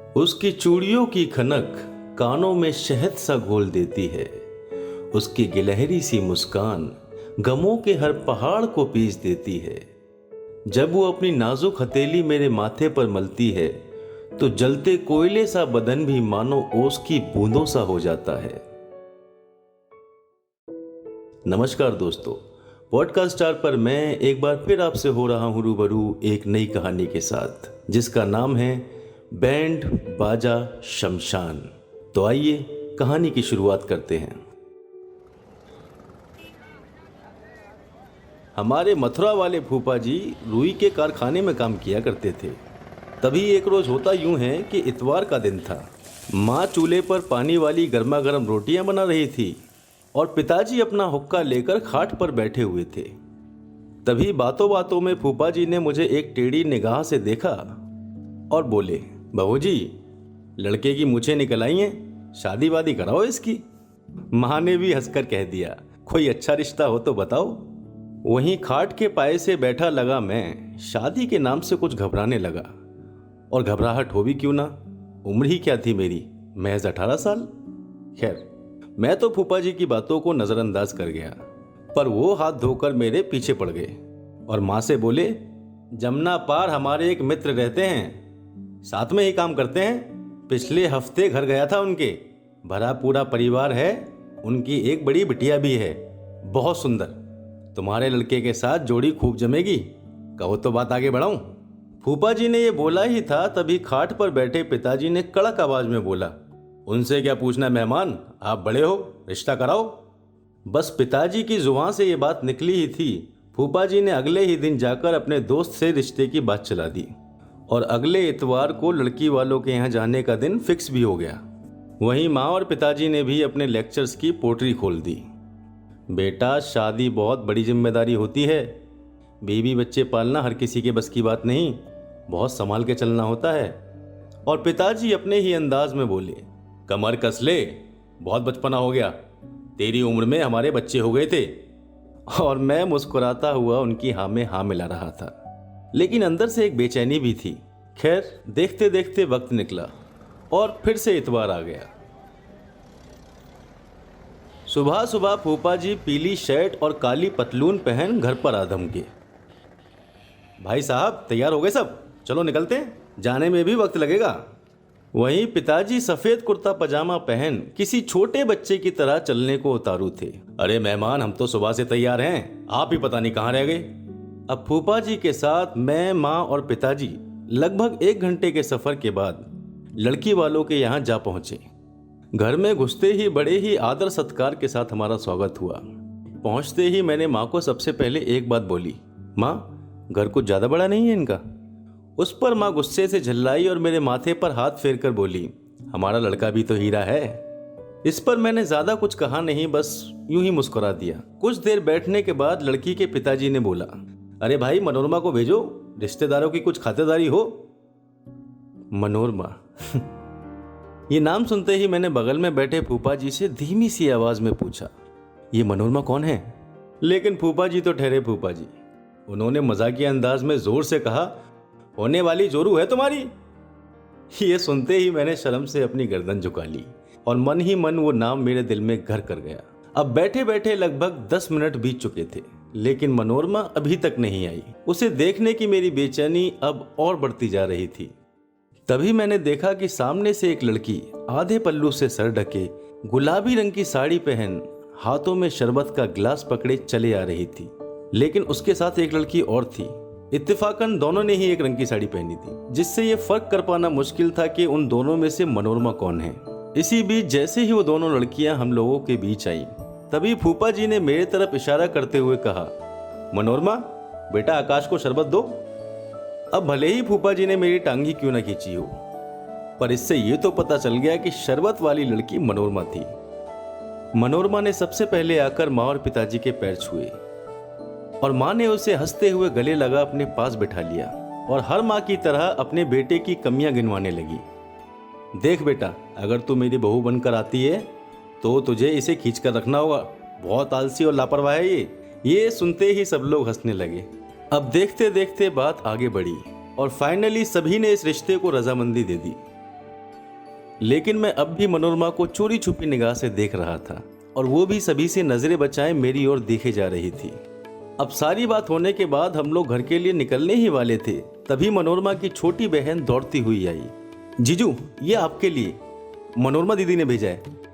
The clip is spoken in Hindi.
उसकी चूड़ियों की खनक कानों में शहद सा घोल देती है। उसकी गिलहरी सी मुस्कान गमों के हर पहाड़ को पीस देती है। जब वो अपनी नाजुक हथेली मेरे माथे पर मलती है तो जलते कोयले सा बदन भी मानो ओस की बूंदों सा हो जाता है। नमस्कार दोस्तों, पॉडकास्ट स्टार पर मैं एक बार फिर आपसे हो रहा हूं रूबरू एक नई कहानी के साथ, जिसका नाम है बैंड बाजा शमशान। तो आइए कहानी की शुरुआत करते हैं। हमारे मथुरा वाले फूफा जी रुई के कारखाने में काम किया करते थे। तभी एक रोज होता यूं है कि इतवार का दिन था। माँ चूल्हे पर पानी वाली गर्मा गर्म रोटियां बना रही थी और पिताजी अपना हुक्का लेकर खाट पर बैठे हुए थे। तभी बातों बातों में फूफा जी ने मुझे एक टेढ़ी निगाह से देखा और बोले, बहू जी, लड़के की मूछें निकल आई हैं, शादी वादी कराओ इसकी। माँ ने भी हंसकर कह दिया, कोई अच्छा रिश्ता हो तो बताओ। वहीं खाट के पाए से बैठा लगा मैं शादी के नाम से कुछ घबराने लगा। और घबराहट हो भी क्यों ना, उम्र ही क्या थी मेरी, महज 18 साल। खैर, मैं तो फूफा जी की बातों को नजरअंदाज कर गया, पर वो हाथ धोकर मेरे पीछे पड़ गए और माँ से बोले, जमुना पार हमारे एक मित्र रहते हैं, साथ में ही काम करते हैं। पिछले हफ्ते घर गया था उनके, भरा पूरा परिवार है, उनकी एक बड़ी बिटिया भी है, बहुत सुंदर। तुम्हारे लड़के के साथ जोड़ी खूब जमेगी, कहो तो बात आगे बढ़ाऊं। फूफा जी ने ये बोला ही था, तभी खाट पर बैठे पिताजी ने कड़क आवाज में बोला, उनसे क्या पूछना मेहमान, आप बड़े हो, रिश्ता कराओ। बस पिताजी की जुबान से ये बात निकली ही थी, फूफा जी ने अगले ही दिन जाकर अपने दोस्त से रिश्ते की बात चला दी और अगले इतवार को लड़की वालों के यहाँ जाने का दिन फिक्स भी हो गया। वहीं माँ और पिताजी ने भी अपने लेक्चर्स की पोटरी खोल दी। बेटा, शादी बहुत बड़ी जिम्मेदारी होती है, बीवी बच्चे पालना हर किसी के बस की बात नहीं, बहुत संभाल के चलना होता है। और पिताजी अपने ही अंदाज में बोले, कमर कस ले, बहुत बचपना हो गया, तेरी उम्र में हमारे बच्चे हो गए थे। और मैं मुस्कुराता हुआ उनकी हाँ में हाँ मिला रहा था, लेकिन अंदर से एक बेचैनी भी थी। खैर, देखते देखते वक्त निकला और फिर से इतवार आ गया। सुबह सुबह फूफा जी पीली शर्ट और काली पतलून पहन घर पर आ धमके, भाई साहब तैयार हो गए सब, चलो निकलते हैं, जाने में भी वक्त लगेगा। वहीं पिताजी सफेद कुर्ता पजामा पहन किसी छोटे बच्चे की तरह चलने को उतारू थे। अरे मेहमान, हम तो सुबह से तैयार हैं, आप ही पता नहीं कहाँ रह गए। अब फूफा जी के साथ मैं, माँ और पिताजी लगभग 1 घंटे के सफर के बाद लड़की वालों के यहाँ जा पहुंचे। घर में घुसते ही बड़े ही आदर सत्कार के साथ हमारा स्वागत हुआ। पहुंचते ही मैंने माँ को सबसे पहले एक बात बोली, माँ, घर कुछ ज्यादा बड़ा नहीं है इनका। उस पर माँ गुस्से से झल्लाई और मेरे माथे पर हाथ फेर कर बोली, हमारा लड़का भी तो हीरा है। इस पर मैंने ज्यादा कुछ कहा नहीं, बस यूं ही मुस्कुरा दिया। कुछ देर बैठने के बाद लड़की के पिताजी ने बोला, अरे भाई, मनोरमा को भेजो, रिश्तेदारों की कुछ खातिरदारी हो। मनोरमा ये नाम सुनते ही मैंने बगल में बैठे फूफा जी से धीमी सी आवाज में पूछा, ये मनोरमा कौन है? लेकिन फूफा जी तो ठहरे फूफा जी, उन्होंने मजाकिया अंदाज में जोर से कहा, होने वाली जोरू है तुम्हारी। ये सुनते ही मैंने शर्म से अपनी गर्दन झुका ली और मन ही मन वो नाम मेरे दिल में घर कर गया। अब बैठे बैठे लगभग 10 मिनट बीत चुके थे, लेकिन मनोरमा अभी तक नहीं आई। उसे देखने की मेरी बेचैनी अब और बढ़ती जा रही थी। तभी मैंने देखा कि सामने से एक लड़की आधे पल्लू से सर ढके, गुलाबी रंग की साड़ी पहन, हाथों में शरबत का गिलास पकड़े चले आ रही थी। लेकिन उसके साथ एक लड़की और थी। इत्तेफाकन दोनों ने ही एक रंग की साड़ी पहनी थी, जिससे ये फर्क कर पाना मुश्किल था कि उन दोनों में से मनोरमा कौन है। इसी बीच जैसे ही वो दोनों लड़कियां हम लोगों के बीच आई, तभी फूफा जी ने मेरे तरफ इशारा करते हुए कहा, मनोरमा, बेटा आकाश को शरबत दो। अब भले ही फूफा जी ने मेरी टांगी क्यों न खींची हो, पर इससे ये तो पता चल गया कि शरबत वाली लड़की मनोरमा थी। मनोरमा ने सबसे पहले आकर माँ और पिताजी के पैर छुए और माँ ने उसे हंसते हुए गले लगा अपने पास बिठा लिया और हर माँ की तरह अपने बेटे की कमियां गिनवाने लगी। देख बेटा, अगर तू मेरी बहू बनकर आती है तो तुझे इसे खींच कर रखना होगा, बहुत आलसी और लापरवाह है ये सुनते ही सब लोग हंसने लगे। अब देखते देखते बात आगे बढ़ी और फाइनली सभी ने इस रिश्ते को रजामंदी दे दी। लेकिन मैं अब भी मनोरमा को चोरी छुपी निगाह से देख रहा था और वो भी सभी से नजरें बचाए मेरी ओर देखे जा रही थी। अब सारी बात होने के बाद हम लोग घर के लिए निकलने ही वाले थे, तभी मनोरमा की छोटी बहन दौड़ती हुई आई। जीजू, ये आपके लिए मनोरमा दीदी ने भेजा है।